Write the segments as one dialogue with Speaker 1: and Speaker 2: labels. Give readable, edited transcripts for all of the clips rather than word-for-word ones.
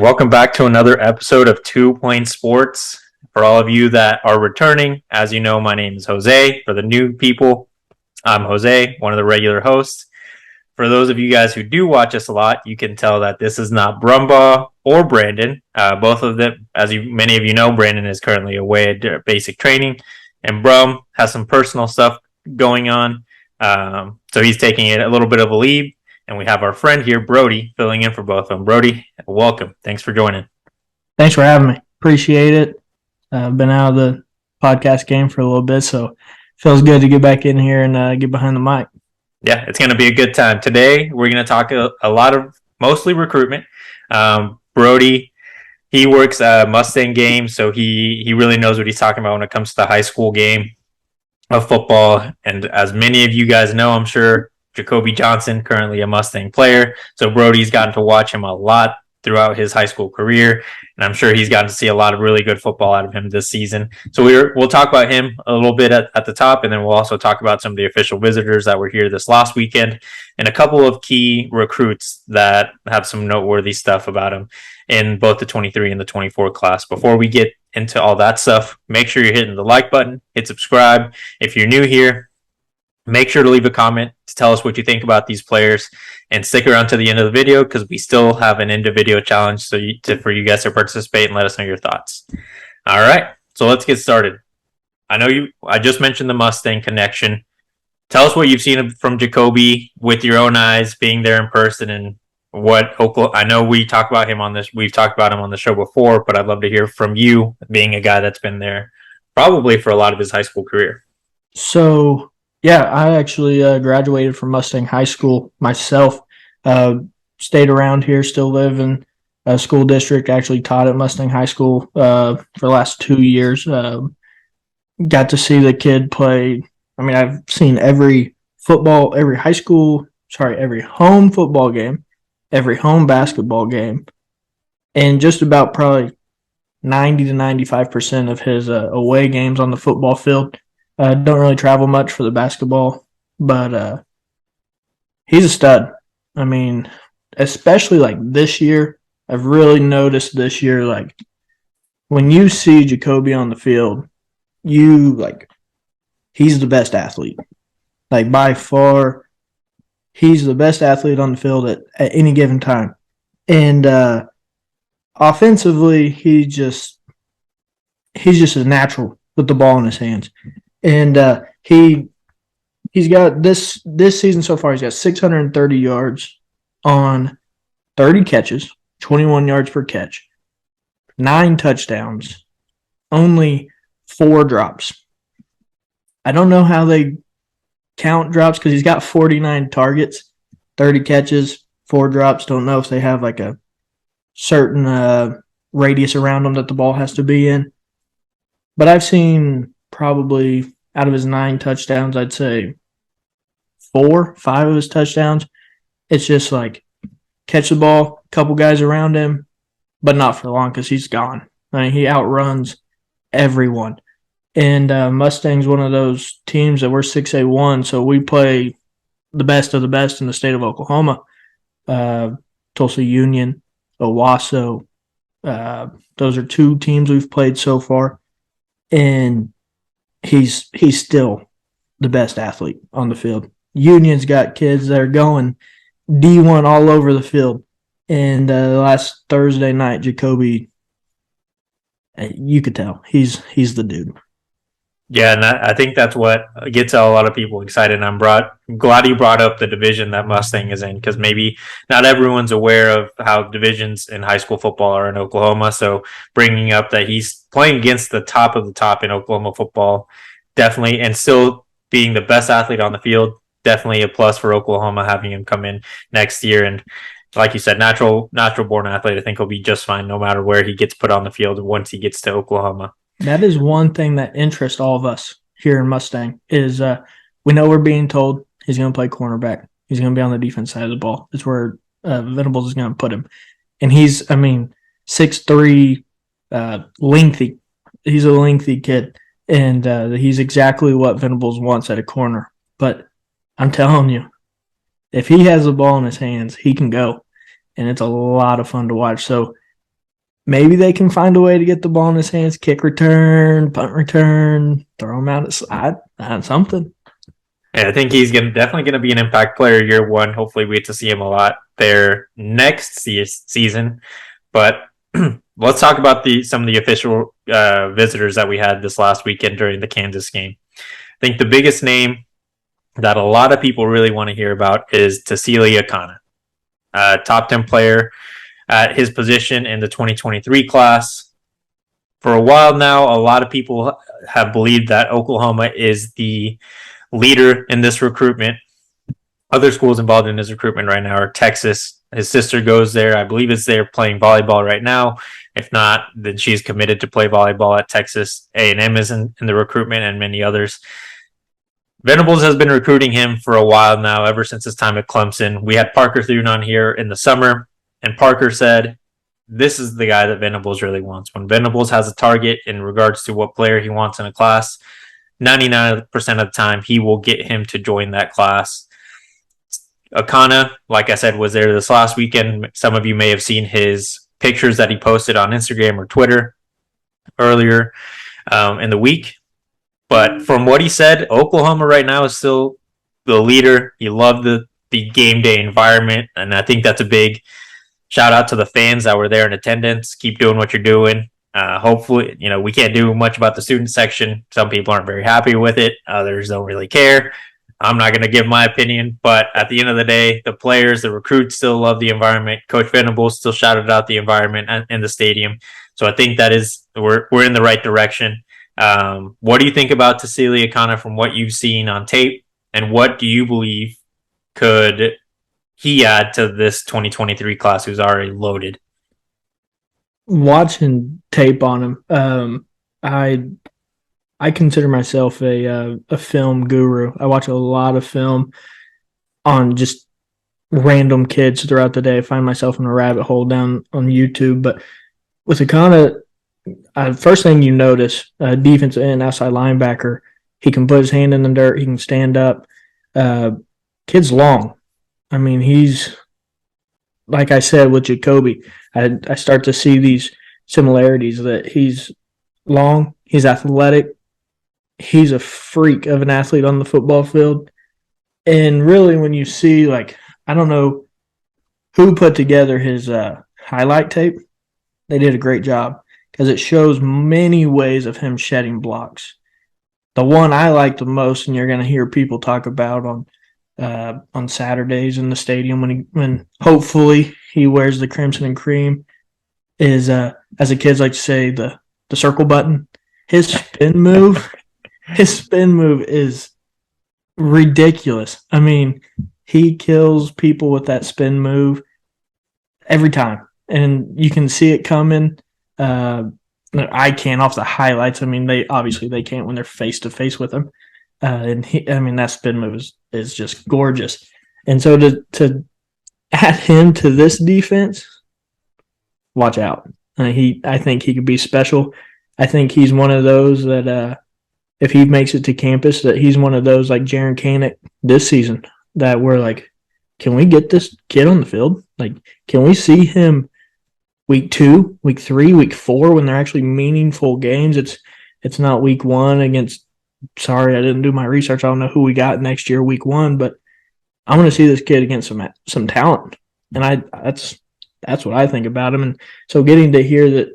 Speaker 1: welcome back to another episode of 2 Point Sports. For all of you that are returning, as you know, my name is Jose. For the new people, I'm Jose, one of the regular hosts. For those of you guys who do watch us a lot, you can tell that this is not Brumbaugh or Brandon. Both of them, many of you know, Brandon is currently away at basic training, and Brum has some personal stuff going on. So he's taking it a little bit of a leave. And we have our friend here, Brody, filling in for both of them. Brody, welcome. Thanks for joining.
Speaker 2: Thanks for having me. Appreciate it. I've been out of the podcast game for a little bit, so it feels good to get back in here and get behind the mic.
Speaker 1: Yeah, it's going to be a good time. Today, we're going to talk a lot of mostly recruitment. Brody, he works Mustang games, so he really knows what he's talking about when it comes to the high school game of football. And as many of you guys know, I'm sure, Jacoby Johnson, currently a Mustang player. So Brody's gotten to watch him a lot throughout his high school career, and I'm sure he's gotten to see a lot of really good football out of him this season. So we'll talk about him a little bit at the top, and then we'll also talk about some of the official visitors that were here this last weekend and a couple of key recruits that have some noteworthy stuff about him in both the 23 and the 24 class. Before we get into all that stuff, make sure you're hitting the like button, hit subscribe. If you're new here, make sure to leave a comment to tell us what you think about these players, and stick around to the end of the video because we still have an end of video challenge for you guys to participate and let us know your thoughts. All right, so let's get started. I just mentioned the Mustang connection. Tell us what you've seen from Jacoby with your own eyes, being there in person, and what Oklahoma. I know we talk about him on this. We've talked about him on the show before, but I'd love to hear from you, being a guy that's been there probably for a lot of his high school career.
Speaker 2: So, yeah, I actually graduated from Mustang High School myself. Stayed around here, still live in a school district. Actually taught at Mustang High School for the last 2 years. Got to see the kid play. I mean, I've seen every home football game, every home basketball game, and just about probably 90 to 95% of his away games on the football field. Don't really travel much for the basketball, but he's a stud. I mean, especially like this year, I've really noticed this year, like when you see Jacoby on the field, he's the best athlete. Like by far, he's the best athlete on the field at any given time. And offensively, he's just a natural with the ball in his hands. And he's got this season so far, he's got 630 yards on 30 catches, 21 yards per catch, 9 touchdowns, only 4 drops. I don't know how they count drops because he's got 49 targets, 30 catches, 4 drops. Don't know if they have like a certain radius around them that the ball has to be in. But I've seen probably out of his 9 touchdowns, I'd say 5 of his touchdowns, it's just like catch the ball, couple guys around him, but not for long because he's gone. I mean, he outruns everyone. And Mustang's one of those teams that we're 6A1, so we play the best of the best in the state of Oklahoma. Tulsa Union, Owasso, those are 2 teams we've played so far. And he's still the best athlete on the field. Union's got kids that are going D1 all over the field. And last Thursday night, Jacoby, you could tell he's the dude.
Speaker 1: Yeah, and I think that's what gets a lot of people excited. And I'm glad you brought up the division that Mustang is in, because maybe not everyone's aware of how divisions in high school football are in Oklahoma. So bringing up that he's playing against the top of the top in Oklahoma football, definitely, and still being the best athlete on the field, definitely a plus for Oklahoma having him come in next year. And like you said, natural born athlete, I think he'll be just fine no matter where he gets put on the field once he gets to Oklahoma.
Speaker 2: That is one thing that interests all of us here in Mustang is we know we're being told he's going to play cornerback. He's going to be on the defense side of the ball. It's where Venables is going to put him. And he's, 6'3", lengthy. He's a lengthy kid. And he's exactly what Venables wants at a corner. But I'm telling you, if he has the ball in his hands, he can go. And it's a lot of fun to watch. So maybe they can find a way to get the ball in his hands, kick return, punt return, throw him out at slide, something.
Speaker 1: Yeah, I think he's definitely going to be an impact player year one. Hopefully, we get to see him a lot there next season. But let's talk about some of the official visitors that we had this last weekend during the Kansas game. I think the biggest name that a lot of people really want to hear about is Tasilia Kana, top 10 player at his position in the 2023 class. For a while now, a lot of people have believed that Oklahoma is the leader in this recruitment. Other schools involved in his recruitment right now are Texas. His sister goes there. I believe it's there playing volleyball right now. If not, then she's committed to play volleyball at Texas. A&M is in the recruitment, and many others. Venables has been recruiting him for a while now, ever since his time at Clemson. We had Parker Thune on here in the summer, and Parker said, this is the guy that Venables really wants. When Venables has a target in regards to what player he wants in a class, 99% of the time, he will get him to join that class. Akana, like I said, was there this last weekend. Some of you may have seen his pictures that he posted on Instagram or Twitter earlier in the week. But from what he said, Oklahoma right now is still the leader. He loved the game day environment, and I think that's a big shout out to the fans that were there in attendance. Keep doing what you're doing. Hopefully, we can't do much about the student section. Some people aren't very happy with it. Others don't really care. I'm not going to give my opinion, but at the end of the day, the players, the recruits still love the environment. Coach Venables still shouted out the environment in the stadium. So I think that is we're in the right direction. What do you think about Cecilia Connor from what you've seen on tape, and what do you believe could he add to this 2023 class who's already loaded?
Speaker 2: Watching tape on him, I consider myself a film guru. I watch a lot of film on just random kids throughout the day. I find myself in a rabbit hole down on YouTube. But with the kind of first thing you notice, defensive end, outside linebacker, he can put his hand in the dirt. He can stand up. Kid's long. I mean, he's like I said with Jacoby. I start to see these similarities that he's long, he's athletic, he's a freak of an athlete on the football field. And really, when you see, I don't know who put together his highlight tape, they did a great job because it shows many ways of him shedding blocks. The one I like the most, and you're going to hear people talk about on Saturdays in the stadium when hopefully he wears the crimson and cream, is as the kids like to say, the circle button. His spin move is ridiculous. I mean, he kills people with that spin move every time, and you can see it coming. I can't off the highlights. I mean, they can't when they're face to face with him. That spin move is just gorgeous. And so to add him to this defense, watch out. I think he could be special. I think he's one of those that if he makes it to campus, that he's one of those like Jaron Kanak this season that we're like, can we get this kid on the field? Like, can we see him week 2, week 3, week 4 when they're actually meaningful games? It's not week 1 against. Sorry, I didn't do my research. I don't know who we got next year, week 1, but I want to see this kid against some talent, and that's what I think about him. And so getting to hear that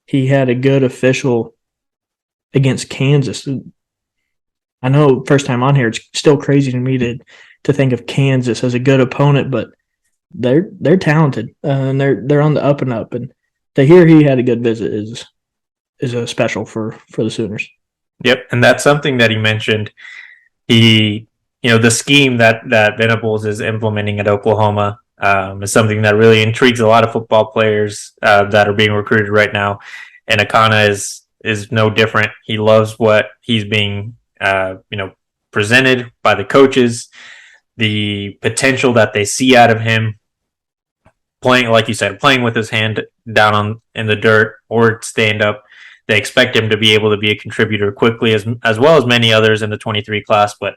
Speaker 2: he had a good official against Kansas, I know first time on here, it's still crazy to me to think of Kansas as a good opponent, but they're talented and they're on the up and up, and to hear he had a good visit is a special for the Sooners.
Speaker 1: Yep, and that's something that he mentioned. The scheme that Venables is implementing at Oklahoma is something that really intrigues a lot of football players that are being recruited right now. And Akana is no different. He loves what he's being presented by the coaches, the potential that they see out of him playing, like you said, playing with his hand down in the dirt or stand up. They expect him to be able to be a contributor quickly, as well as many others in the 23 class. But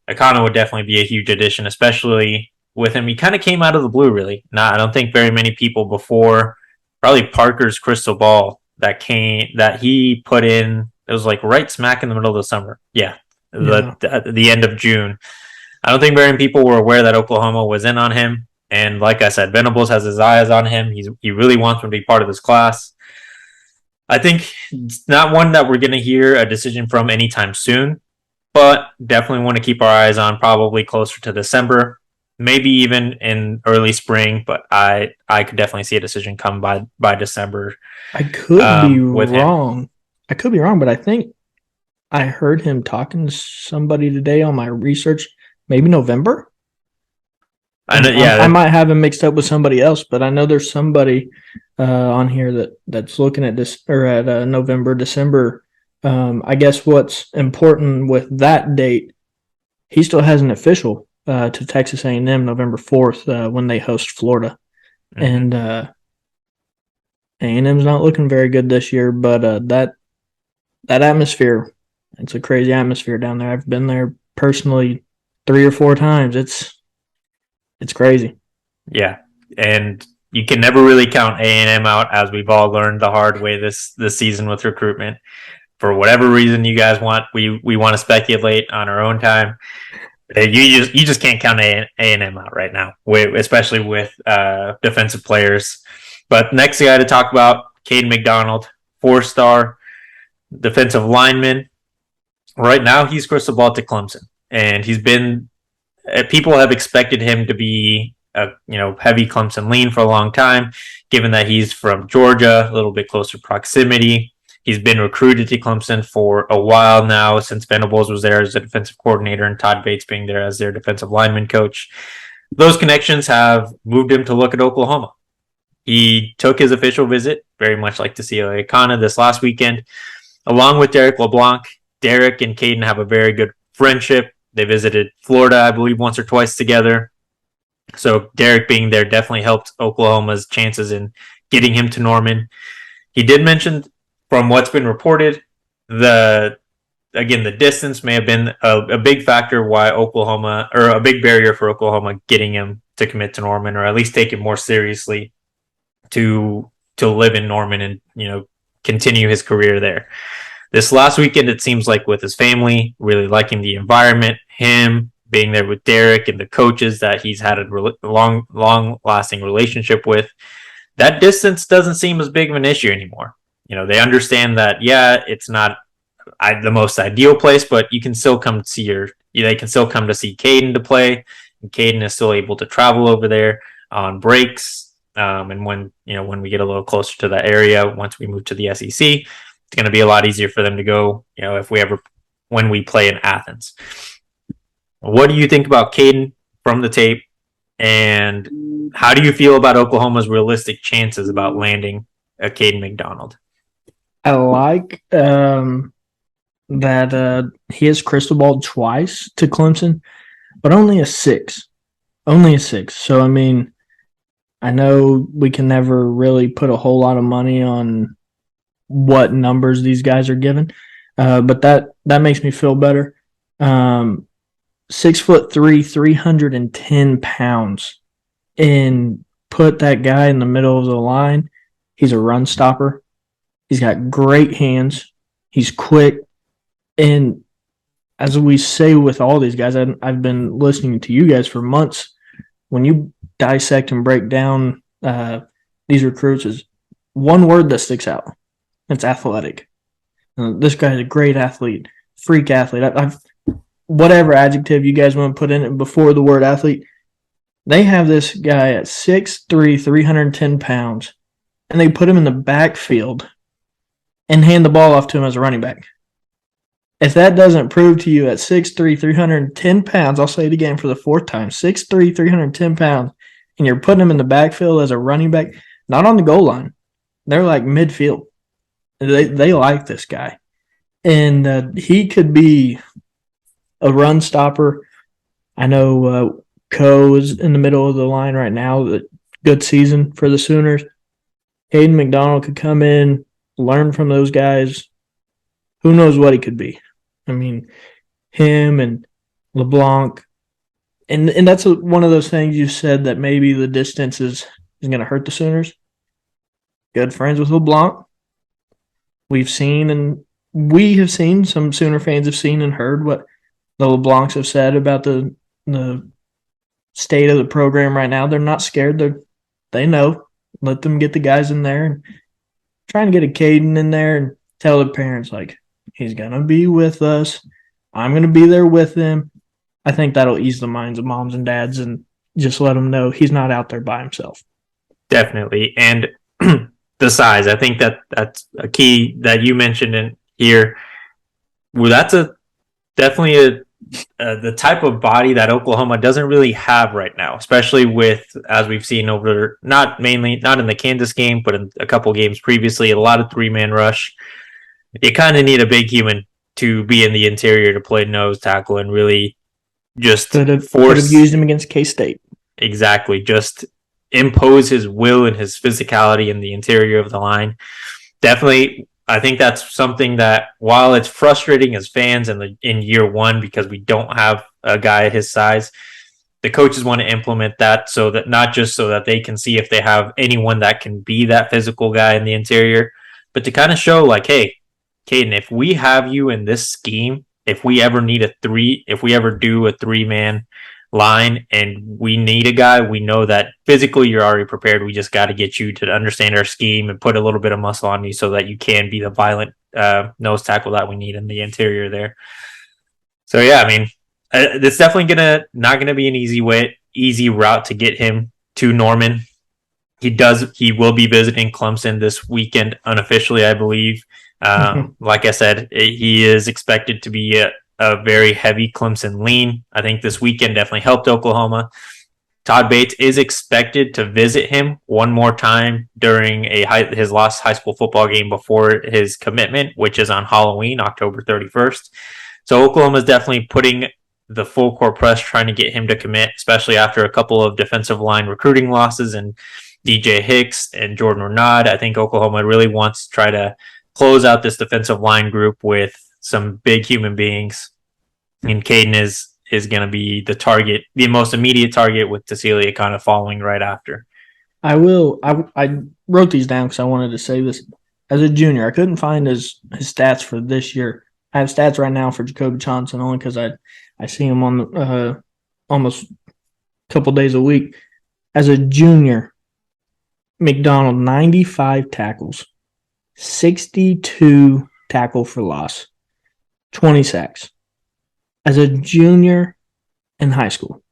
Speaker 1: Akana would definitely be a huge addition, especially with him. He kind of came out of the blue, really. I don't think very many people before probably Parker's crystal ball that he put in. It was like right smack in the middle of the summer. Yeah,
Speaker 2: Yeah.
Speaker 1: the end of June. I don't think very many people were aware that Oklahoma was in on him. And like I said, Venables has his eyes on him. He really wants him to be part of this class. I think it's not one that we're going to hear a decision from anytime soon, but definitely want to keep our eyes on probably closer to December, maybe even in early spring. But I could definitely see a decision come by December
Speaker 2: I could be
Speaker 1: with him.
Speaker 2: wrong. I could be wrong, but I think I heard him talking to somebody today on my research. Maybe November.
Speaker 1: I know,
Speaker 2: I
Speaker 1: yeah,
Speaker 2: might have him mixed up with somebody else, but I know there's somebody on here that's looking at this or at November, December. I guess what's important with that date, he still has an official to Texas A&M November 4th when they host Florida, and A&M's not looking very good this year. But that atmosphere, it's a crazy atmosphere down there. I've been there personally 3 or 4 times. It's crazy.
Speaker 1: yeah, and you can never really count A&M out, as we've all learned the hard way this season with recruitment. For whatever reason you guys want, we want to speculate on our own time. You just can't count A&M out right now, especially with defensive players. But next guy to talk about, Caden McDonald, 4-star defensive lineman. Right now, he's crystal ball to Clemson, and he's been. People have expected him to be a heavy Clemson lean for a long time, given that he's from Georgia, a little bit closer proximity. He's been recruited to Clemson for a while now, since Venables was there as a defensive coordinator and Todd Bates being there as their defensive lineman coach. Those connections have moved him to look at Oklahoma. He took his official visit, very much like Tasilia Kana this last weekend, along with Derek LeBlanc. Derek and Caden have a very good friendship. They visited Florida, I believe, once or twice together. So Derek being there definitely helped Oklahoma's chances in getting him to Norman. He did mention, from what's been reported, the distance may have been a big factor why Oklahoma, or a big barrier for Oklahoma getting him to commit to Norman, or at least take it more seriously to live in Norman and continue his career there. This last weekend, it seems like with his family, really liking the environment, him being there with Derek and the coaches that he's had a long-lasting relationship with, that distance doesn't seem as big of an issue anymore. They understand that, yeah, it's not the most ideal place, but you can still come see they can still come to see Caden to play, and Caden is still able to travel over there on breaks. And when we get a little closer to that area, once we move to the SEC, it's going to be a lot easier for them to go, when we play in Athens. What do you think about Caden from the tape? And how do you feel about Oklahoma's realistic chances about landing a Caden McDonald?
Speaker 2: I like that he has crystal balled twice to Clemson, but only a 6. Only a 6. So, I mean, I know we can never really put a whole lot of money on what numbers these guys are given, but that makes me feel better. 6'3", 310 pounds, and put that guy in the middle of the line. He's a run stopper. He's got great hands. He's quick, and as we say with all these guys, I've been listening to you guys for months. When you dissect and break down these recruits, is one word that sticks out. It's athletic. This guy's a great athlete, freak athlete. I've whatever adjective you guys want to put in it before the word athlete. They have this guy at 6'3", 310 pounds, and they put him in the backfield and hand the ball off to him as a running back. If that doesn't prove to you at 6'3", 310 pounds, I'll say it again for the 4th time, 6'3", 310 pounds, and you're putting him in the backfield as a running back, not on the goal line. They're like midfield. They like this guy. And he could be a run stopper. I know Coe is in the middle of the line right now. Good season for the Sooners. Caden McDonald could come in, learn from those guys. Who knows what he could be? I mean, him and LeBlanc. And that's one of those things you said that maybe the distance is going to hurt the Sooners. good friends with LeBlanc. We have seen, some Sooner fans have seen and heard what the LeBlancs have said about the state of the program right now. They're not scared. They know. Let them get the guys in there and trying to get a Caden in there and tell the parents, like, he's going to be with us. I'm going to be there with him. I think that'll ease the minds of moms and dads and just let them know he's not out there by himself.
Speaker 1: Definitely. And the size, I think that's a key that you mentioned in here. Well, that's definitely the type of body that Oklahoma doesn't really have right now, especially with, as we've seen over, not in the Kansas game, but in a couple games previously, a lot of 3-man rush. You kind of need a big human to be in the interior to play nose tackle and really just
Speaker 2: could have used him against K-State.
Speaker 1: Exactly. Just impose his will and his physicality in the interior of the line. Definitely, I think that's something that, while it's frustrating as fans in year one because we don't have a guy his size, the coaches want to implement that, so that not just so that they can see if they have anyone that can be that physical guy in the interior, but to kind of show, like, hey, Caden, if we have you in this scheme, if we ever do a 3-man line and we need a guy, we know that physically you're already prepared. We just got to get you to understand our scheme and put a little bit of muscle on you so that you can be the violent nose tackle that we need in the interior there. So yeah, I mean, it's definitely not gonna be an easy route to get him to Norman. He will be visiting Clemson this weekend unofficially, I believe. Like I said, he is expected to be a very heavy Clemson lean. I think this weekend definitely helped Oklahoma. Todd Bates is expected to visit him one more time during his last high school football game before his commitment, which is on Halloween, October 31st. So Oklahoma is definitely putting the full court press trying to get him to commit, especially after a couple of defensive line recruiting losses and DJ Hicks and Jordan Renaud. I think Oklahoma really wants to try to close out this defensive line group with some big human beings. And Caden is going to be the most immediate target, with Tasilia Kana following right after.
Speaker 2: I wrote these down because I wanted to say this. As a junior, I couldn't find his stats for this year. I have stats right now for Jacoby Johnson only because I see him on almost a couple days a week. As a junior, Mcdonald, 95 tackles, 62 tackle for loss, 20 sacks. As a junior in high school.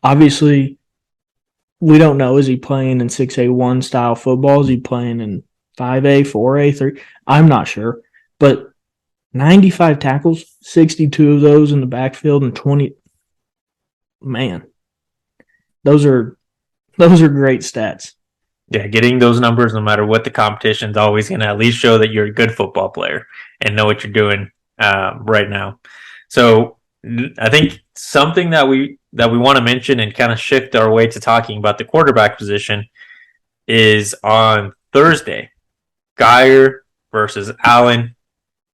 Speaker 2: Obviously, we don't know. Is he playing in 6A1 style football? Is he playing in 5A, 4A, 3? I'm not sure. But 95 tackles, 62 of those in the backfield, and 20. Man, those are great stats.
Speaker 1: Yeah, getting those numbers, no matter what the competition, is always going to at least show that you're a good football player and know what you're doing right now. So I think something that we want to mention and kind of shift our way to talking about the quarterback position is on Thursday. Geyer versus Allen.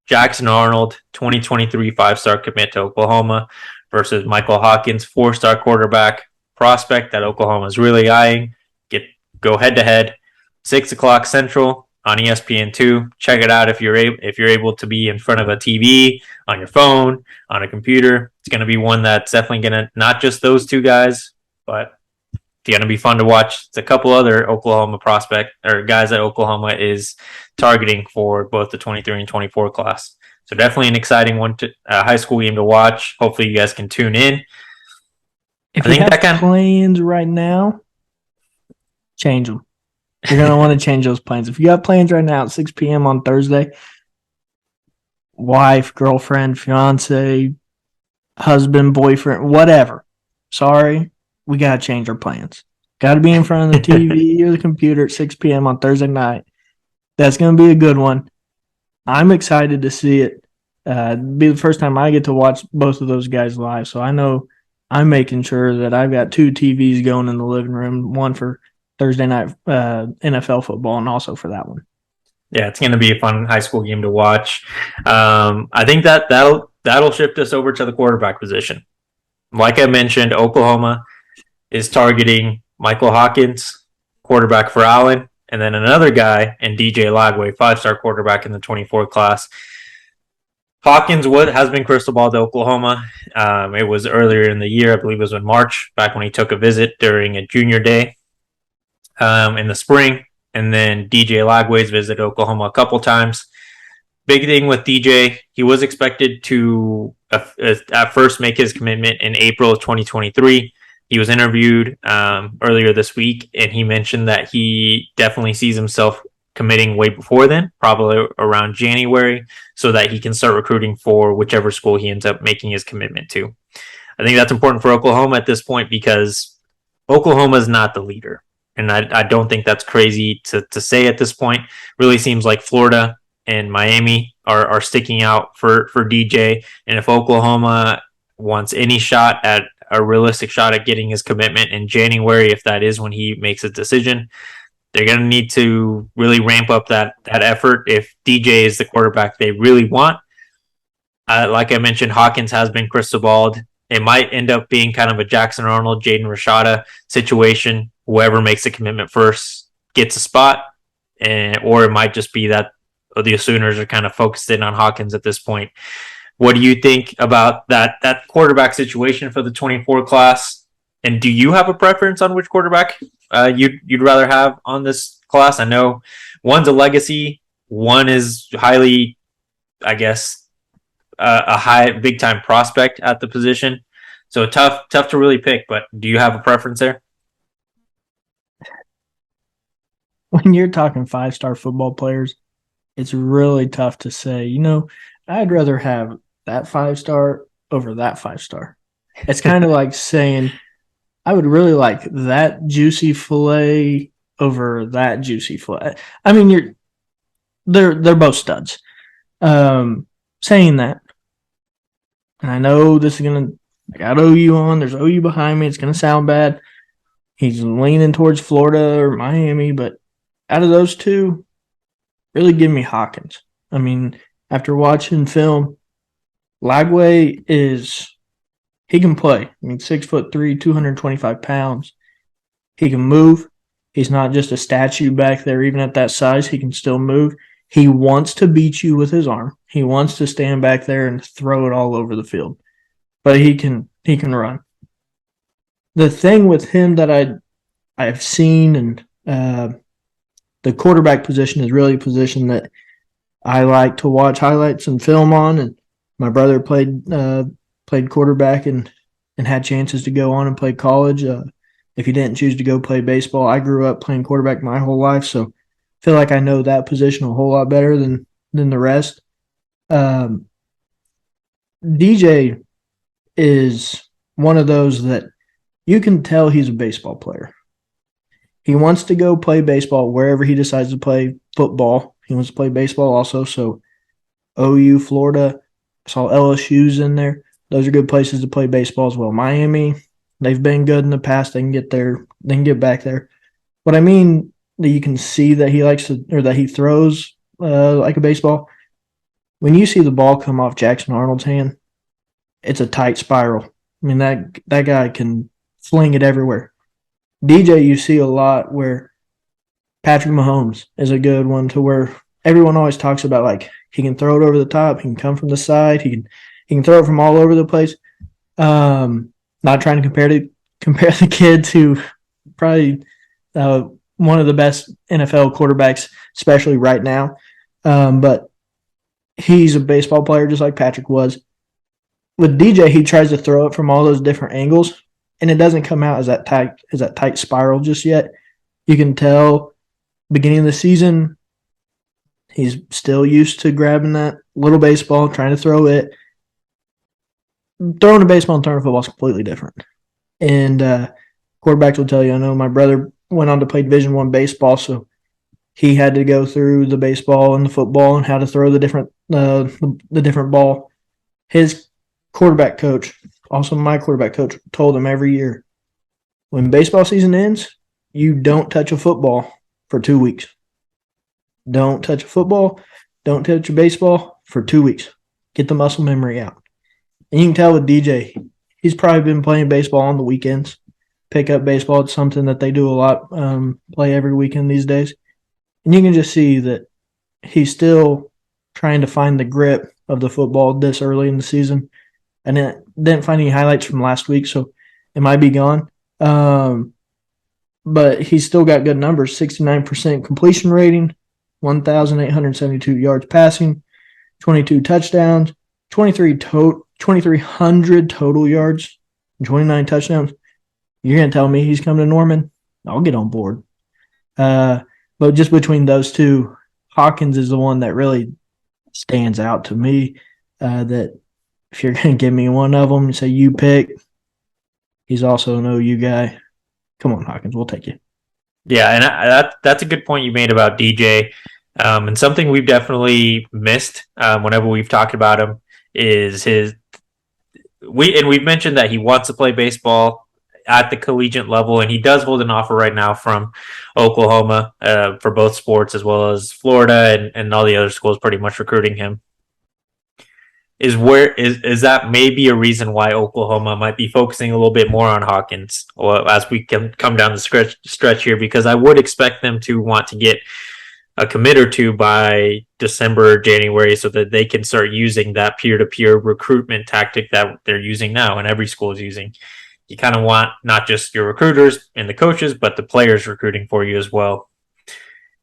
Speaker 1: Jackson Arnold, 2023 5-star commit to Oklahoma, versus Michael Hawkins, 4-star quarterback prospect that Oklahoma is really eyeing. Go head to head, 6:00 Central on ESPN2. Check it out if you're able to be in front of a TV, on your phone, on a computer. It's going to be one that's definitely going to, not just those two guys, but it's going to be fun to watch. It's a couple other Oklahoma guys that Oklahoma is targeting for both the 23 and 24 class. So definitely an exciting one, high school game to watch. Hopefully you guys can tune in.
Speaker 2: If you have plans right now, change them. You're going to want to change those plans. If you got plans right now at 6 p.m. on Thursday, wife, girlfriend, fiance, husband, boyfriend, whatever. Sorry, we got to change our plans. Got to be in front of the TV or the computer at 6 p.m. on Thursday night. That's going to be a good one. I'm excited to see it. It'll be the first time I get to watch both of those guys live, so I know I'm making sure that I've got 2 TVs going in the living room, one for Thursday night NFL football and also for that one.
Speaker 1: Yeah, it's going to be a fun high school game to watch. I think that'll shift us over to the quarterback position. Like I mentioned, Oklahoma is targeting Michael Hawkins, quarterback for Allen, and then another guy in DJ Lagway, 5-star quarterback in the 24 class. Hawkins has been crystal ball to Oklahoma. It was earlier in the year, I believe it was in March, back when he took a visit during a junior day in the spring. And then DJ Lagway's visited Oklahoma a couple times. Big thing with DJ, he was expected to at first make his commitment in April of 2023. He was interviewed earlier this week, and he mentioned that he definitely sees himself committing way before then, probably around January, so that he can start recruiting for whichever school he ends up making his commitment to. I think that's important for Oklahoma at this point because Oklahoma is not the leader. And I don't think that's crazy to say at this point. Really seems like Florida and Miami are sticking out for DJ. And if Oklahoma wants any shot at a realistic shot at getting his commitment in January, if that is when he makes a decision, they're going to need to really ramp up that effort if DJ is the quarterback they really want. Like I mentioned, Hawkins has been crystal balled. It might end up being kind of a Jackson Arnold, Jaden Rashada situation. Whoever makes the commitment first gets a spot, or it might just be that the Sooners are kind of focused in on Hawkins at this point. What do you think about that quarterback situation for the 24 class? And do you have a preference on which quarterback you'd rather have on this class? I know one's a legacy, one is highly, I guess, a high big time prospect at the position. So tough to really pick. But do you have a preference there?
Speaker 2: When you're talking 5-star football players, it's really tough to say, I'd rather have that 5-star over that 5-star. It's kind of like saying, I would really like that juicy fillet over that juicy fillet. I mean, they're both studs. Saying that, and I know this is gonna, I got OU on. There's OU behind me. It's gonna sound bad. He's leaning towards Florida or Miami, but out of those two, really give me Hawkins. I mean, after watching film, Lagway he can play. I mean, 6'3", 225 pounds. He can move. He's not just a statue back there. Even at that size, he can still move. He wants to beat you with his arm. He wants to stand back there and throw it all over the field. But he can run. The thing with him that I've seen, and the quarterback position is really a position that I like to watch highlights and film on. And my brother played quarterback and had chances to go on and play college. If he didn't choose to go play baseball, I grew up playing quarterback my whole life, so I feel like I know that position a whole lot better than the rest. DJ is one of those that you can tell he's a baseball player. He wants to go play baseball wherever he decides to play football. He wants to play baseball also. So OU, Florida, I saw LSU's in there. Those are good places to play baseball as well. Miami, they've been good in the past. They can get there. They can get back there. What I mean that you can see that he likes to, or that he throws like a baseball. When you see the ball come off Jackson Arnold's hand, it's a tight spiral. I mean, that guy can fling it everywhere. DJ, you see a lot where Patrick Mahomes is a good one, to where everyone always talks about, like, he can throw it over the top, he can come from the side, he can throw it from all over the place. Not trying to compare the kid to probably one of the best NFL quarterbacks, especially right now. But he's a baseball player just like Patrick was. With DJ, he tries to throw it from all those different angles, and it doesn't come out as that tight spiral just yet. You can tell beginning of the season, he's still used to grabbing that little baseball, trying to throw it. Throwing a baseball and throwing a football is completely different. And quarterbacks will tell you, I know my brother went on to play Division I baseball, so he had to go through the baseball and the football and how to throw the different ball. His quarterback coach, also my quarterback coach, told him every year, when baseball season ends, you don't touch a football for 2 weeks. Don't touch a football, don't touch a baseball for 2 weeks. Get the muscle memory out. And you can tell with DJ, he's probably been playing baseball on the weekends. Pick up baseball. It's something that they do a lot, play every weekend these days. And you can just see that he's still trying to find the grip of the football this early in the season. And then didn't find any highlights from last week, so it might be gone. But he's still got good numbers, 69% completion rating, 1,872 yards passing, 22 touchdowns, 2,300 total yards, 29 touchdowns. You're going to tell me he's coming to Norman? I'll get on board. But just between those two, Hawkins is the one that really stands out to me. That if you're going to give me one of them and say you pick, he's also an OU guy. Come on, Hawkins, we'll take you.
Speaker 1: Yeah, and that's a good point you made about DJ. And something we've definitely missed whenever we've talked about him is we've mentioned that he wants to play baseball at the collegiate level, and he does hold an offer right now from Oklahoma for both sports, as well as Florida and all the other schools pretty much recruiting him. Is that maybe a reason why Oklahoma might be focusing a little bit more on Hawkins as we can come down the stretch here? Because I would expect them to want to get a commit or two by December or January so that they can start using that peer-to-peer recruitment tactic that they're using now and every school is using. You kind of want not just your recruiters and the coaches, but the players recruiting for you as well.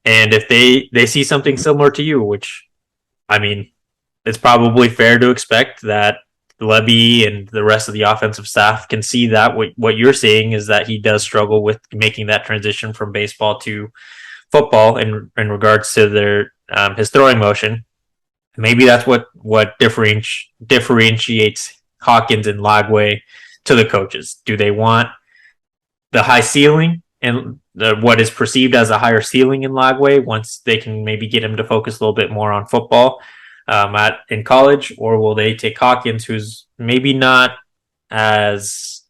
Speaker 1: And if they see something similar to you, which, I mean, it's probably fair to expect that Levy and the rest of the offensive staff can see that what you're seeing is that he does struggle with making that transition from baseball to football in regards to his throwing motion. Maybe that's what differentiates Hawkins and Lagway to the coaches. Do they want the high ceiling and what is perceived as a higher ceiling in Lagway once they can maybe get him to focus a little bit more on football in college, or will they take Hawkins, who's maybe not as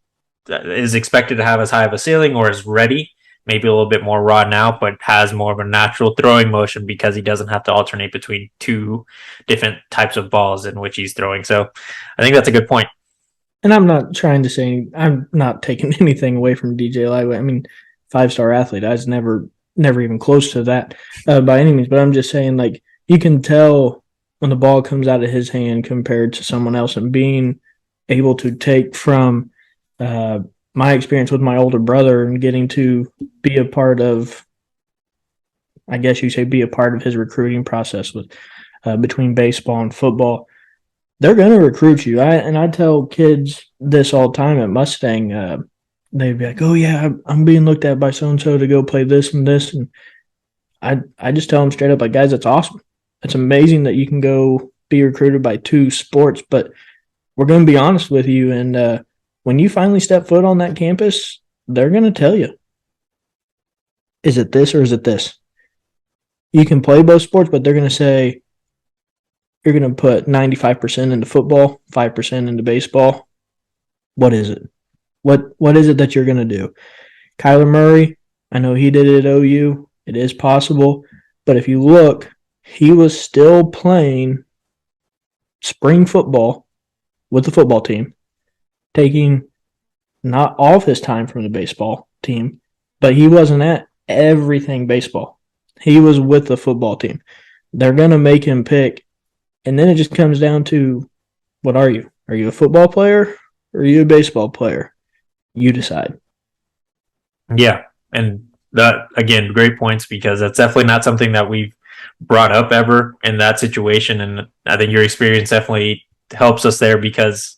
Speaker 1: is expected to have as high of a ceiling or is ready, maybe a little bit more raw now, but has more of a natural throwing motion because he doesn't have to alternate between two different types of balls in which he's throwing. So I think that's a good point.
Speaker 2: And I'm not trying to say I'm not taking anything away from DJ Lagway. I mean, 5-star athlete. I was never even close to that by any means. But I'm just saying, like, you can tell when the ball comes out of his hand compared to someone else, and being able to take from my experience with my older brother and getting to be a part of, I guess you say, be a part of his recruiting process with between baseball and football. They're going to recruit you. I tell kids this all the time at Mustang. They'd be like, oh, yeah, I'm being looked at by so-and-so to go play this and this. And I just tell them straight up, like, guys, that's awesome. It's amazing that you can go be recruited by two sports, but we're going to be honest with you. And when you finally step foot on that campus, they're going to tell you, is it this or is it this? You can play both sports, but they're going to say you're going to put 95% into football, 5% into baseball. What is it? What is it that you're going to do? Kyler Murray, I know he did it at OU. It is possible. But if you look, he was still playing spring football with the football team, taking not all of his time from the baseball team, but he wasn't at everything baseball. He was with the football team. They're going to make him pick. And then it just comes down to, what are you? Are you a football player or are you a baseball player? You decide.
Speaker 1: Yeah. And that, again, great points, because that's definitely not something that we've brought up ever in that situation. And I think your experience definitely helps us there, because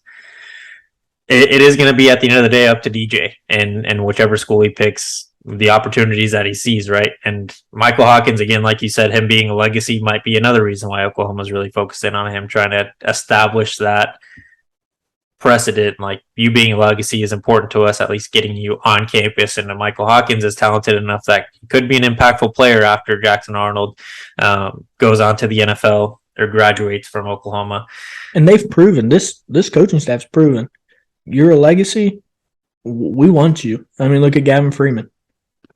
Speaker 1: it is going to be, at the end of the day, up to DJ and whichever school he picks, the opportunities that he sees, right? And Michael Hawkins, again, like you said, him being a legacy might be another reason why Oklahoma's really focused in on him, trying to establish that precedent. Like, you being a legacy is important to us, at least getting you on campus. And Michael Hawkins is talented enough that he could be an impactful player after Jackson Arnold goes on to the NFL or graduates from Oklahoma.
Speaker 2: And they've proven, this coaching staff's proven, you're a legacy, we want you. I mean, look at Gavin Freeman.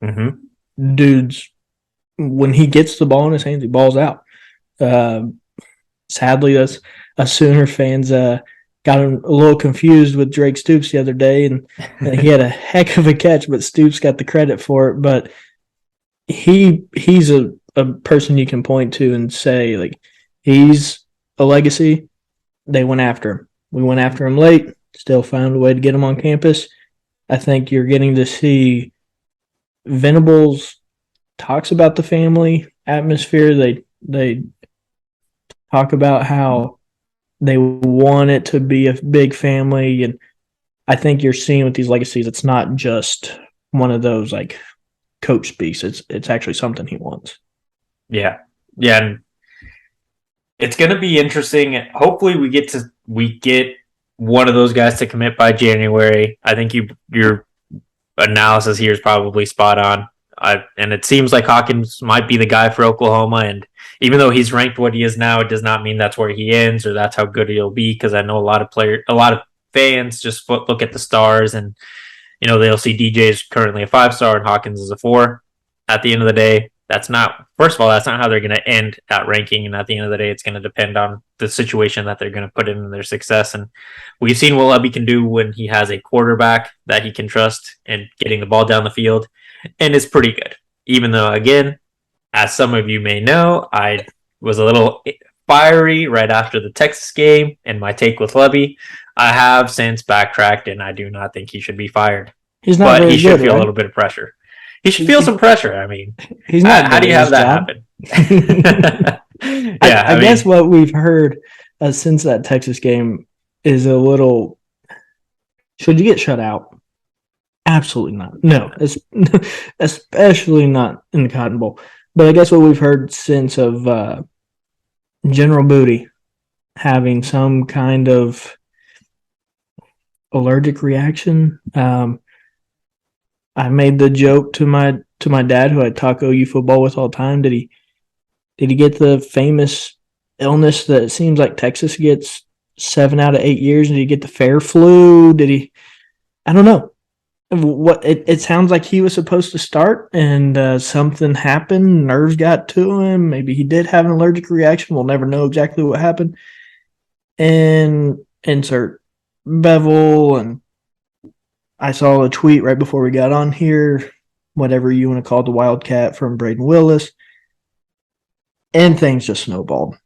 Speaker 1: Mm-hmm.
Speaker 2: Dude's, when he gets the ball in his hands, he balls out. Sadly, us Sooner fans got a little confused with Drake Stoops the other day, and he had a heck of a catch, but Stoops got the credit for it. But he's a a person you can point to and say, like, he's a legacy. They went after him. We went after him late, still found a way to get him on campus. I think you're getting to see Venables talks about the family atmosphere. They talk about how they want it to be a big family, and I think you're seeing with these legacies, it's not just one of those like coach speaks. It's actually something he wants.
Speaker 1: Yeah, yeah, and it's going to be interesting. Hopefully, we get one of those guys to commit by January. I think your analysis here is probably spot on. And it seems like Hawkins might be the guy for Oklahoma. And even though he's ranked what he is now, it does not mean that's where he ends or that's how good he'll be. Because I know a lot of fans just look at the stars and they'll see DJ is currently a 5-star and Hawkins is a 4. At the end of the day, that's not. First of all, that's not how they're going to end that ranking. And at the end of the day, it's going to depend on the situation that they're going to put in their success. And we've seen what Lebby can do when he has a quarterback that he can trust and getting the ball down the field, and it's pretty good. Even though, again, as some of you may know, I was a little fiery right after the Texas game and my take with Lebby. I have since backtracked, and I do not think he should be fired.
Speaker 2: He's not,
Speaker 1: but he should
Speaker 2: good,
Speaker 1: feel
Speaker 2: right?
Speaker 1: a little bit of pressure. He should feel some pressure. I mean,
Speaker 2: he's not.
Speaker 1: How do you have that happen?
Speaker 2: I guess what we've heard since that Texas game is a little. Should you get shut out? Absolutely not. No, especially not in the Cotton Bowl. But I guess what we've heard since of General Booty having some kind of allergic reaction. I made the joke to my dad, who I talk OU football with all the time. Did he get the famous illness that it seems like Texas gets 7 out of 8 years? Did he get the fair flu? Did he? I don't know. What it sounds like he was supposed to start, and something happened. Nerves got to him. Maybe he did have an allergic reaction. We'll never know exactly what happened. And insert Bevel, and I saw a tweet right before we got on here, whatever you want to call it, the Wildcat from Braden Willis, and things just snowballed.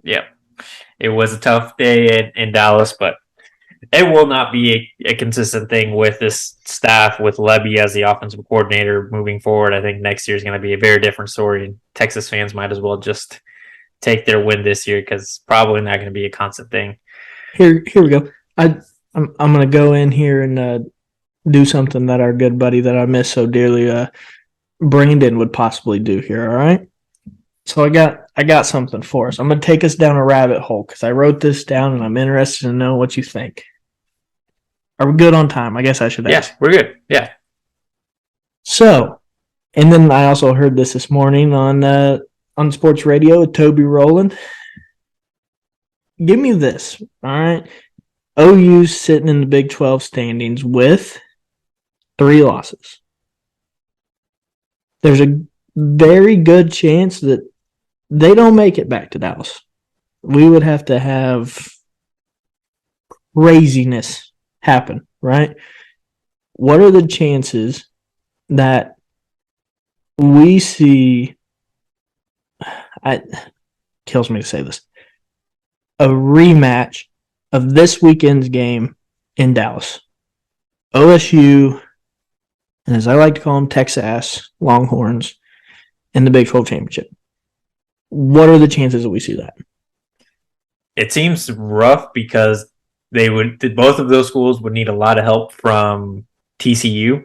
Speaker 1: Yep. It was a tough day in Dallas, but it will not be a consistent thing with this staff, with Lebby as the offensive coordinator moving forward. I think next year is going to be a very different story, and Texas fans might as well just take their win this year because it's probably not going to be a constant thing.
Speaker 2: Here we go. I'm going to go in here and do something that our good buddy that I miss so dearly, Brandon, would possibly do here. All right. So I got something for us. I'm going to take us down a rabbit hole because I wrote this down and I'm interested to know what you think. Are we good on time? I guess I should ask.
Speaker 1: Yeah, we're good. Yeah.
Speaker 2: So, and then I also heard this morning on sports radio with Toby Rowland. Give me this. All right. OU's sitting in the Big 12 standings with 3 losses. There's a very good chance that they don't make it back to Dallas. We would have to have craziness happen, right? What are the chances that we see, it kills me to say this, a rematch of this weekend's game in Dallas? OSU, and as I like to call them, Texas Longhorns, in the Big 12 championship. What are the chances that we see that?
Speaker 1: It seems rough because both of those schools would need a lot of help from TCU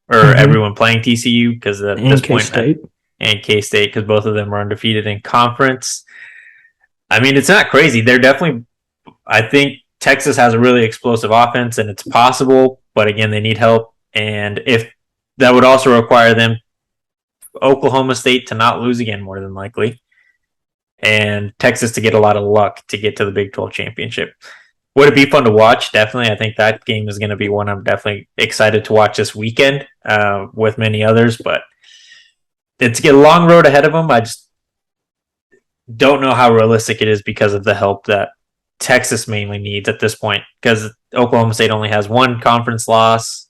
Speaker 1: or everyone playing TCU because at this point, and K-State, because both of them are undefeated in conference. I mean, it's not crazy. They're definitely, I think Texas has a really explosive offense and it's possible, but again, they need help. And if that would also require them, Oklahoma State to not lose again, more than likely, and Texas to get a lot of luck to get to the Big 12 championship. Would it be fun to watch? Definitely. I think that game is going to be one I'm definitely excited to watch this weekend with many others, but it's a long road ahead of them. I just don't know how realistic it is because of the help that Texas mainly needs at this point, because Oklahoma State only has 1 conference loss.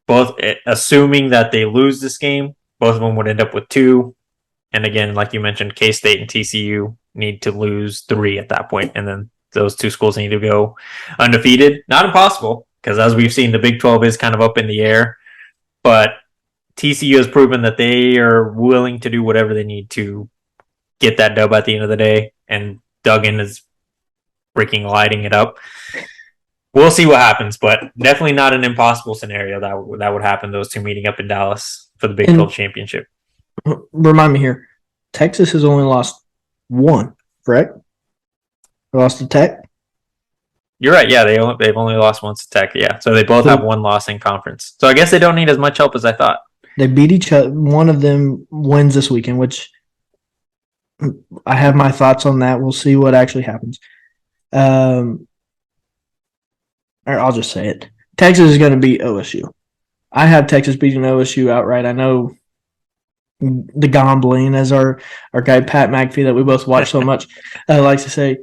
Speaker 1: Both, assuming that they lose this game, both of them would end up with 2. And again, like you mentioned, K-State and TCU need to lose 3 at that point, and then those 2 schools need to go undefeated. Not impossible, because as we've seen, the Big 12 is kind of up in the air, but TCU has proven that they are willing to do whatever they need to get that dub at the end of the day, and Duggan is freaking lighting it up. We'll see what happens, but definitely not an impossible scenario that would happen, those 2 meeting up in Dallas for the Big 12 championship.
Speaker 2: Remind me here, Texas has only lost 1, correct? They lost to Tech?
Speaker 1: You're right. Yeah, they've only lost once to Tech. Yeah, so they both have 1 loss in conference. So I guess they don't need as much help as I thought.
Speaker 2: They beat each other. One of them wins this weekend, which I have my thoughts on that. We'll see what actually happens. Or I'll just say it. Texas is going to beat OSU. I have Texas beating OSU outright. I know the gambling, as our guy Pat McAfee that we both watch so much likes to say,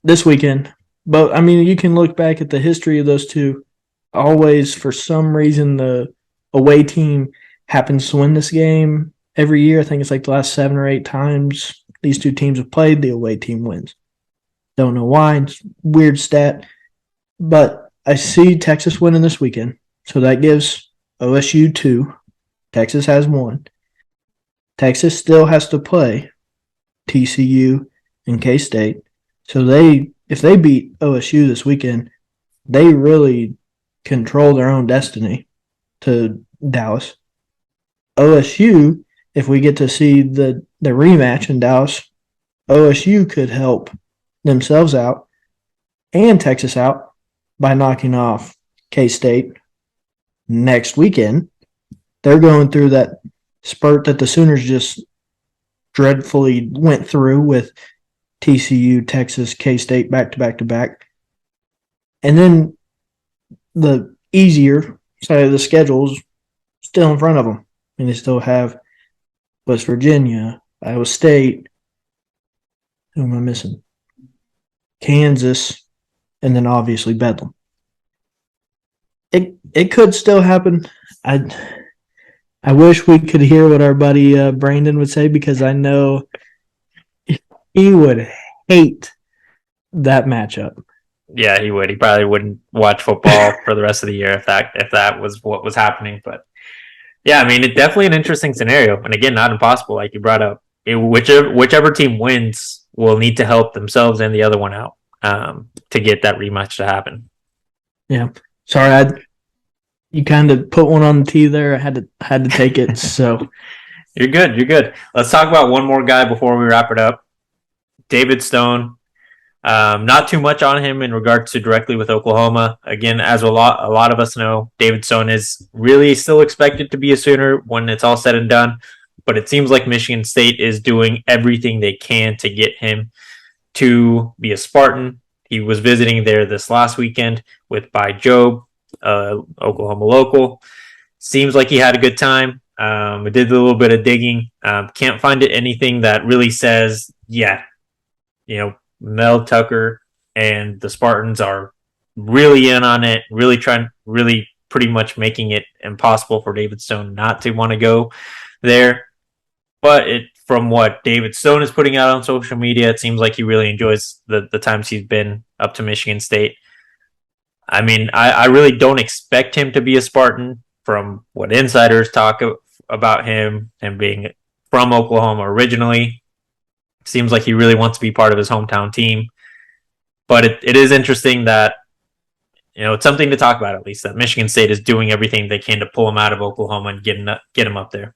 Speaker 2: this weekend. But, I mean, you can look back at the history of those two. Always, for some reason, the away team happens to win this game every year. I think it's like the last 7 or 8 times these two teams have played, the away team wins. Don't know why. It's weird stat. But I see Texas winning this weekend. So that gives OSU 2. Texas has 1. Texas still has to play TCU and K-State. So if they beat OSU this weekend, they really control their own destiny to Dallas. OSU, if we get to see the rematch in Dallas, OSU could help themselves out and Texas out by knocking off K-State next weekend. They're going through that spurt that the Sooners just dreadfully went through with TCU, Texas, K-State back to back to back. And then the easier side of the schedule is still in front of them. And they still have West Virginia, Iowa State. Who am I missing? Kansas, and then obviously Bedlam. It could still happen. I wish we could hear what our buddy Brandon would say, because I know he would hate that matchup.
Speaker 1: Yeah, he would. He probably wouldn't watch football for the rest of the year if that was what was happening. But yeah, I mean, it's definitely an interesting scenario, and again, not impossible, like you brought up. Whichever team wins will need to help themselves and the other one out to get that rematch to happen.
Speaker 2: Yeah, sorry, you kind of put one on the tee there. I had to take it. So
Speaker 1: You're good. Let's talk about one more guy before we wrap it up. David Stone. Not too much on him in regards to directly with Oklahoma. Again, as a lot of us know, David Stone is really still expected to be a Sooner when it's all said and done. But it seems like Michigan State is doing everything they can to get him to be a Spartan. He was visiting there this last weekend with By Job, Oklahoma local. Seems like he had a good time. I did a little bit of digging. Can't find anything that really says, yeah, Mel Tucker and the Spartans are really in on it, really pretty much making it impossible for David Stone not to want to go there. But from what David Stone is putting out on social media, it seems like he really enjoys the times he's been up to Michigan State. I mean, I really don't expect him to be a Spartan from what insiders talk about him and being from Oklahoma originally. Seems like he really wants to be part of his hometown team. But it is interesting that, it's something to talk about, at least, that Michigan State is doing everything they can to pull him out of Oklahoma and get him up there.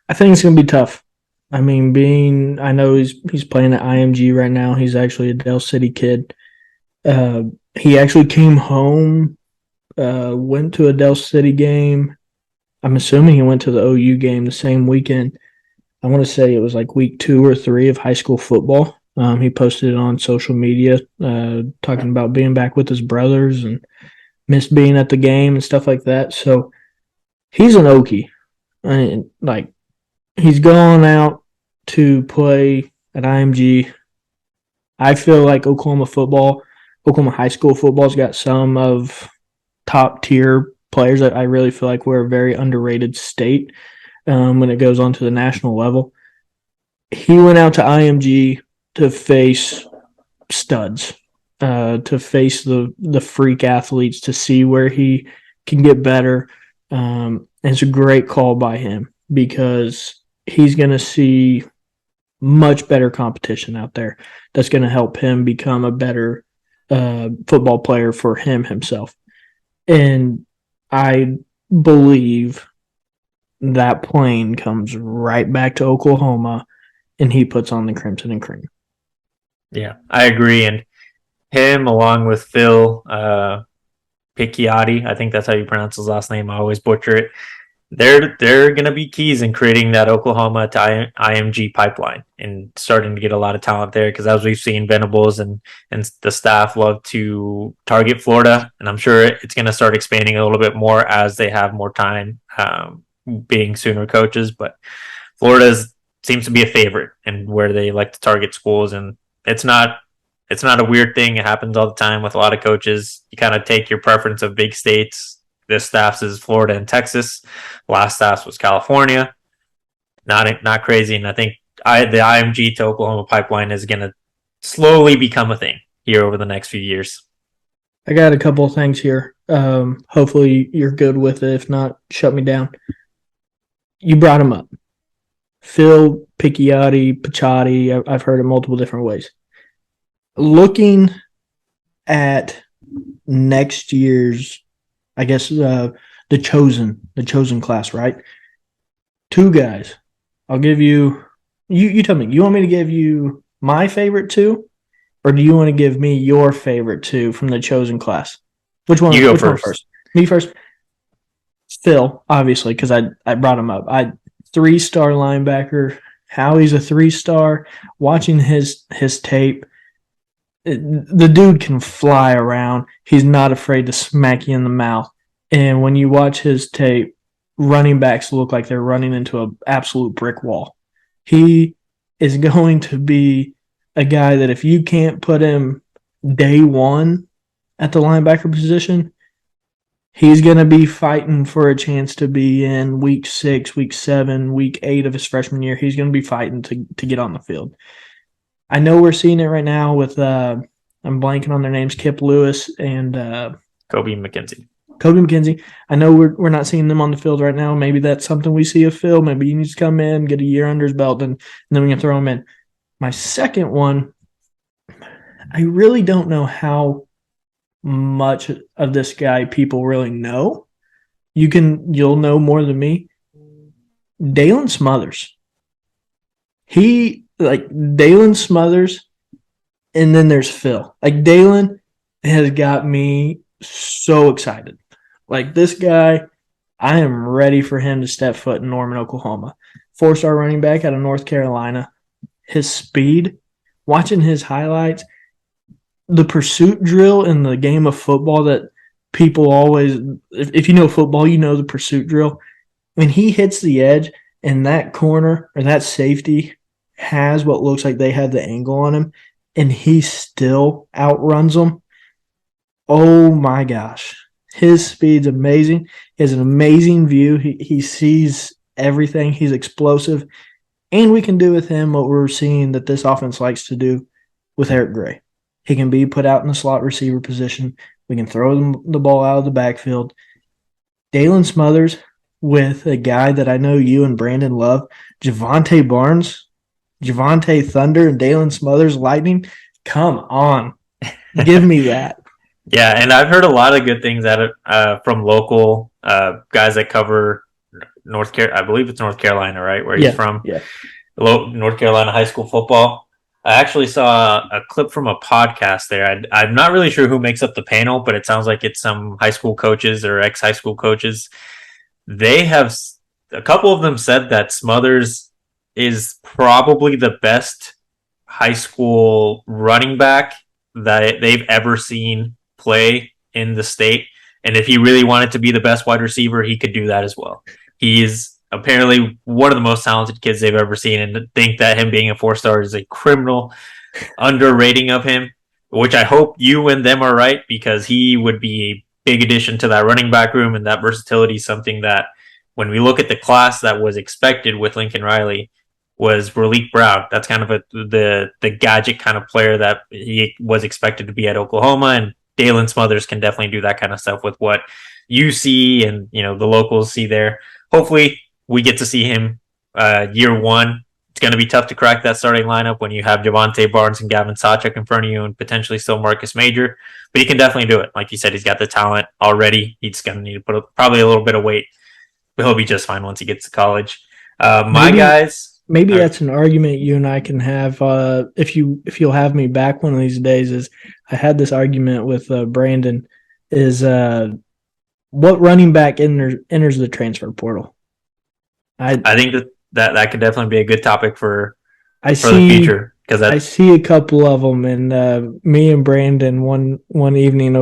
Speaker 2: I think it's going to be tough. I mean, I know he's playing at IMG right now. He's actually a Del City kid. He actually came home, went to a Del City game. I'm assuming he went to the OU game the same weekend. I want to say it was like week 2 or 3 of high school football. He posted it on social media, talking about being back with his brothers and missed being at the game and stuff like that. So he's an Okie. I mean, he's gone out to play at IMG. I feel like Oklahoma high school football's got some of top tier players. I really feel like we're a very underrated state. when it goes on to the national level. He went out to IMG to face studs, to face the freak athletes, to see where he can get better. It's a great call by him because he's going to see much better competition out there that's going to help him become a better football player for him himself. And I believe that plane comes right back to Oklahoma and he puts on the crimson and cream.
Speaker 1: Yeah, I agree. And him, along with Phil Picchiotti, I think that's how you pronounce his last name. I always butcher it. They're going to be keys in creating that Oklahoma to IMG pipeline and starting to get a lot of talent there because as we've seen, Venables and the staff love to target Florida, and I'm sure it's going to start expanding a little bit more as they have more time being Sooner coaches. But Florida seems to be a favorite and where they like to target schools, and it's not a weird thing. It happens all the time with a lot of coaches. You kind of take your preference of big states. This staff's is Florida and Texas. Last staff's was California. Not crazy. And I think the IMG to Oklahoma pipeline is going to slowly become a thing here over the next few years.
Speaker 2: I got a couple of things here. Hopefully you're good with it. If not, shut me down. You brought him up. Phil Picchiotti. I've heard it multiple different ways. Looking at next year's, I guess, the chosen class, right? Two guys. I'll give you tell me, you want me to give you my favorite two, or do you want to give me your favorite two from the chosen class? Which one?
Speaker 1: You go
Speaker 2: which
Speaker 1: first.
Speaker 2: One first? Me first. Phil, obviously, because I brought him up. 3-star linebacker. How he's a 3-star. Watching his tape, the dude can fly around. He's not afraid to smack you in the mouth. And when you watch his tape, running backs look like they're running into an absolute brick wall. He is going to be a guy that if you can't put him day one at the linebacker position, he's going to be fighting for a chance to be in week 6, week 7, week 8 of his freshman year. He's going to be fighting to get on the field. I know we're seeing it right now with I'm blanking on their names, Kip Lewis and
Speaker 1: Kobe McKenzie.
Speaker 2: I know we're not seeing them on the field right now. Maybe that's something we see of Phil. Maybe he needs to come in, get a year under his belt, and then we can throw him in. My second one, I really don't know how much of this guy people really know. You'll know more than me. Dalen Smothers. Dalen Smothers, and then there's Phil. Like, Dalen has got me so excited. Like, this guy, I am ready for him to step foot in Norman, Oklahoma. 4-star running back out of North Carolina. His speed, watching his highlights, the pursuit drill in the game of football that people always, if you know football, you know the pursuit drill. When he hits the edge and that corner or that safety has what looks like they have the angle on him and he still outruns them, oh my gosh. His speed's amazing. He has an amazing view. He sees everything. He's explosive. And we can do with him what we're seeing that this offense likes to do with Eric Gray. He can be put out in the slot receiver position. We can throw the ball out of the backfield. Dalen Smothers with a guy that I know you and Brandon love, Javante Barnes, Javante Thunder, and Dalen Smothers Lightning. Come on. Give me that.
Speaker 1: Yeah, and I've heard a lot of good things from local guys that cover North Carolina. I believe it's North Carolina, right, where he's from?
Speaker 2: Yeah.
Speaker 1: North Carolina high school football. I actually saw a clip from a podcast there. I'm not really sure who makes up the panel, but it sounds like it's some high school coaches or ex-high school coaches. They have a couple of them said that Smothers is probably the best high school running back that they've ever seen play in the state. And if he really wanted to be the best wide receiver, he could do that as well. He is apparently one of the most talented kids they've ever seen, and to think that him being a 4-star is a criminal underrating of him, which I hope you and them are right, because he would be a big addition to that running back room, and that versatility is something that when we look at the class that was expected with Lincoln Riley, was Raleek Brown. That's kind of the gadget kind of player that he was expected to be at Oklahoma, and Dalen Smothers can definitely do that kind of stuff with what you see and the locals see there. Hopefully, we get to see him year one. It's going to be tough to crack that starting lineup when you have Javante Barnes and Gavin Sawchuk in front of you, and potentially still Marcus Major. But he can definitely do it. Like you said, he's got the talent already. He's going to need to put probably a little bit of weight, but he'll be just fine once he gets to college. My guys.
Speaker 2: Maybe that's an argument you and I can have if you'll have me back one of these days. Is I had this argument with Brandon. Is what running back enters the transfer portal?
Speaker 1: I think that could definitely be a good topic for the future, because
Speaker 2: I see a couple of them, and me and Brandon one evening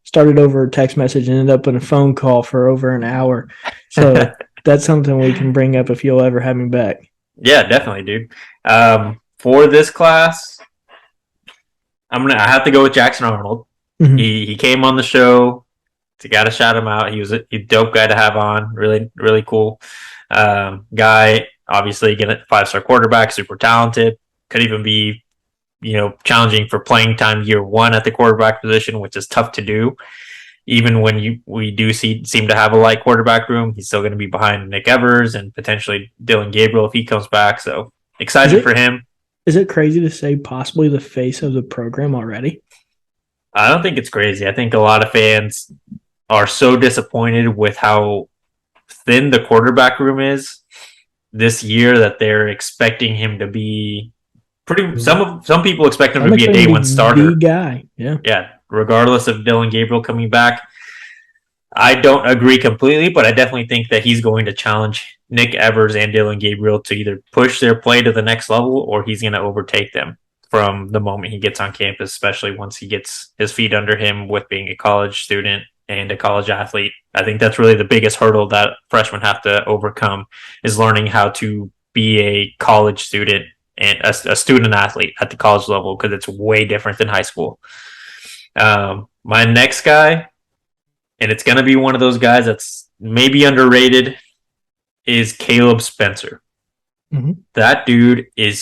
Speaker 2: started over a text message and ended up in a phone call for over an hour. So that's something we can bring up if you'll ever have me back.
Speaker 1: Yeah, definitely, dude. For this class, I have to go with Jackson Arnold. Mm-hmm. He came on the show. So got to shout him out. He was a dope guy to have on. Really, really cool guy. Obviously, get a 5-star quarterback, super talented. Could even be, challenging for playing time year one at the quarterback position, which is tough to do. Even when we do seem to have a light quarterback room, he's still going to be behind Nick Evers and potentially Dylan Gabriel if he comes back. So excited for him.
Speaker 2: Is it crazy to say possibly the face of the program already?
Speaker 1: I don't think it's crazy. I think a lot of fans are so disappointed with how thin the quarterback room is this year that they're expecting him to be some people expect him to be a day one starter.
Speaker 2: The guy. Yeah.
Speaker 1: Regardless of Dylan Gabriel coming back. I don't agree completely, but I definitely think that he's going to challenge Nick Evers and Dylan Gabriel to either push their play to the next level, or he's going to overtake them from the moment he gets on campus, especially once he gets his feet under him with being a college student and a college athlete. I think that's really the biggest hurdle that freshmen have to overcome, is learning how to be a college student and a student athlete at the college level, because it's way different than high school. My next guy, and it's going to be one of those guys that's maybe underrated, is Caleb Spencer. Mm-hmm. That dude is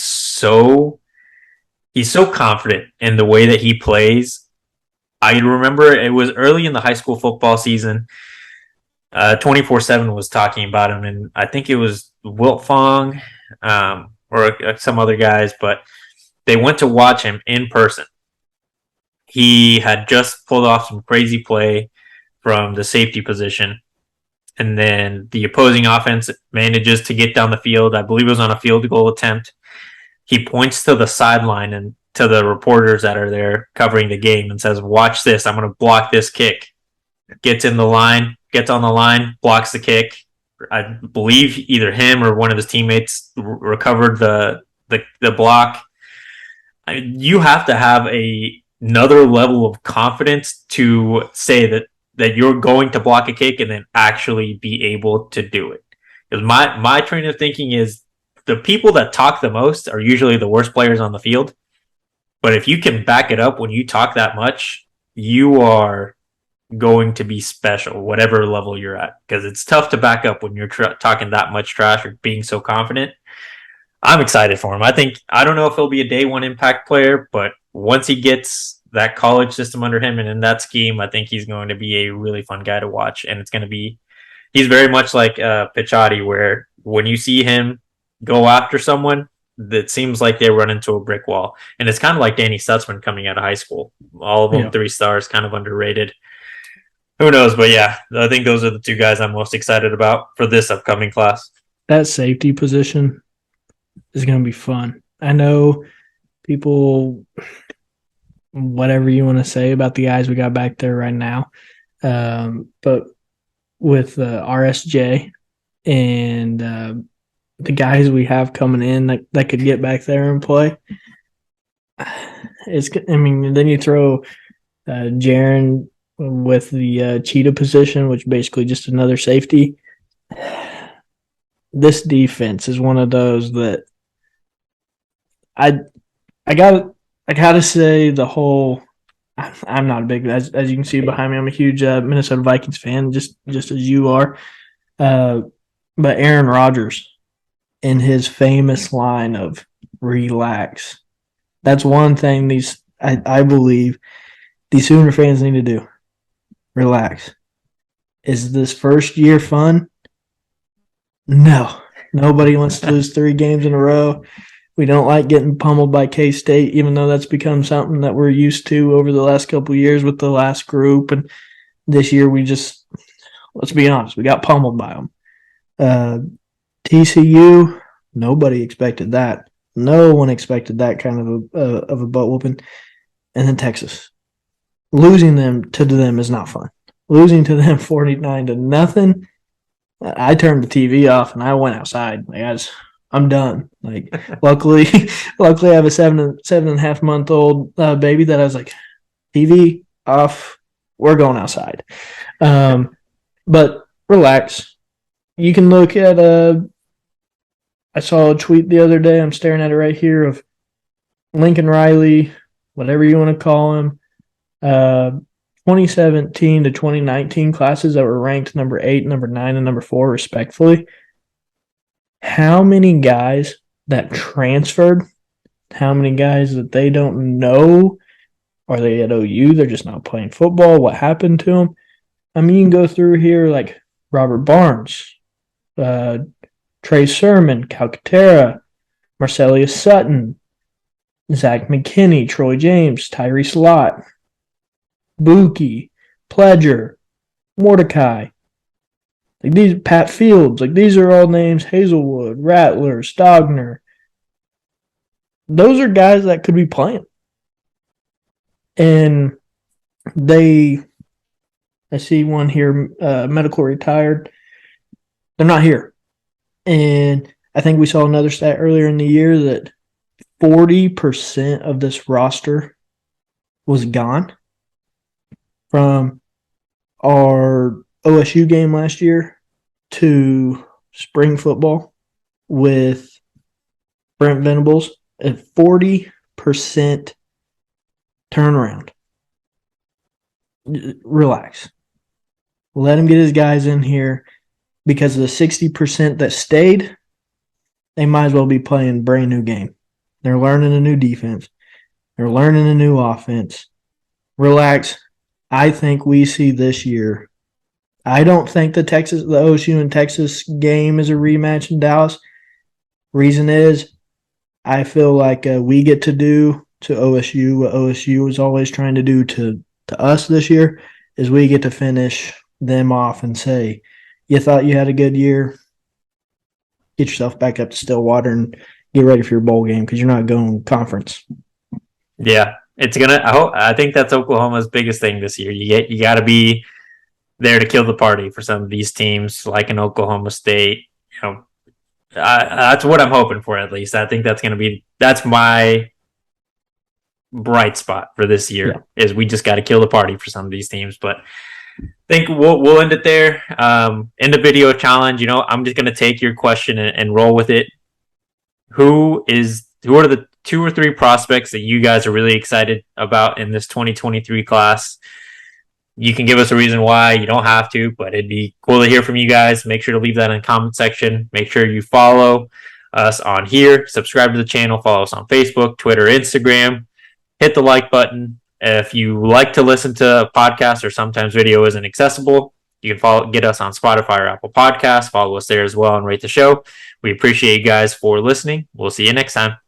Speaker 1: he's so confident in the way that he plays. I remember it was early in the high school football season. 24/7 was talking about him, and I think it was Wilt Fong or some other guys, but they went to watch him in person. He had just pulled off some crazy play from the safety position, and then the opposing offense manages to get down the field. I believe it was on a field goal attempt. He points to the sideline and to the reporters that are there covering the game and says, "Watch this. I'm going to block this kick." Gets on the line, blocks the kick. I believe either him or one of his teammates recovered the block. You have to have another level of confidence to say that you're going to block a kick and then actually be able to do it. Because my train of thinking is the people that talk the most are usually the worst players on the field. But if you can back it up when you talk that much, you are going to be special, whatever level you're at. Because it's tough to back up when you're talking that much trash or being so confident. I'm excited for him. I don't know if he'll be a day one impact player, but once he gets that college system under him and in that scheme, I think he's going to be a really fun guy to watch. And he's very much like Pichotti, where when you see him go after someone, that seems like they run into a brick wall. And it's kind of like Danny Stutzman coming out of high school. All of them 3 stars, kind of underrated. Who knows? But yeah, I think those are the 2 guys I'm most excited about for this upcoming class.
Speaker 2: That safety position is going to be fun. I know people, whatever you want to say about the guys we got back there right now, but with RSJ and the guys we have coming in that could get back there and play, then you throw Jaron with the cheetah position, which basically just another safety. This defense is one of those that I gotta say the whole. I'm not a big, as you can see behind me, I'm a huge Minnesota Vikings fan, just as you are. But Aaron Rodgers, in his famous line of relax, that's one thing I believe these Sooner fans need to do. Relax. Is this first year fun? No. Nobody wants to lose 3 games in a row. We don't like getting pummeled by K-State, even though that's become something that we're used to over the last couple of years with the last group. And this year let's be honest, we got pummeled by them. TCU, nobody expected that. No one expected that kind of a butt whooping. And then Texas. Losing to them is not fun. Losing to them 49-0. I turned the TV off and I went outside. I'm done. Luckily I have a 7.5-month-old baby that I was like, TV off. We're going outside. But relax. You can look at I saw a tweet the other day. I'm staring at it right here of Lincoln Riley, whatever you want to call him. 2017 to 2019 classes that were ranked number 8, number 9, and number 4, respectfully. How many guys that transferred? How many guys that they don't know? Are they at OU? They're just not playing football. What happened to them? I mean, you can go through here like Robert Barnes, Trey Sermon, Calcaterra, Marcellus Sutton, Zach McKinney, Troy James, Tyrese Lott, Buki, Pledger, Mordecai. These Pat Fields, these are all names. Hazelwood, Rattler, Stogner. Those are guys that could be playing. And I see one here, medical retired. They're not here. And I think we saw another stat earlier in the year that 40% of this roster was gone from our OSU game last year to spring football with Brent Venables at 40% turnaround. Relax. Let him get his guys in here because of the 60% that stayed. They might as well be playing a brand new game. They're learning a new defense. They're learning a new offense. Relax. I think we see this year. I don't think the OSU and Texas game is a rematch in Dallas. Reason is, I feel like we get to do to OSU what OSU is always trying to do to us this year, is we get to finish them off and say, you thought you had a good year, get yourself back up to Stillwater and get ready for your bowl game because you're not going conference.
Speaker 1: Yeah, I think that's Oklahoma's biggest thing this year. You got to be there to kill the party for some of these teams, like in Oklahoma State. That's what I'm hoping for. At least I think that's my bright spot for this year. Yeah. Is we just got to kill the party for some of these teams. But I think we'll end it there. End the video challenge. I'm just gonna take your question and roll with it. Who are the 2 or 3 prospects that you guys are really excited about in this 2023 class? You can give us a reason why. You don't have to, but it'd be cool to hear from you guys. Make sure to leave that in the comment section. Make sure you follow us on here. Subscribe to the channel. Follow us on Facebook, Twitter, Instagram. Hit the like button. If you like to listen to podcasts or sometimes video isn't accessible, you can get us on Spotify or Apple Podcasts. Follow us there as well and rate the show. We appreciate you guys for listening. We'll see you next time.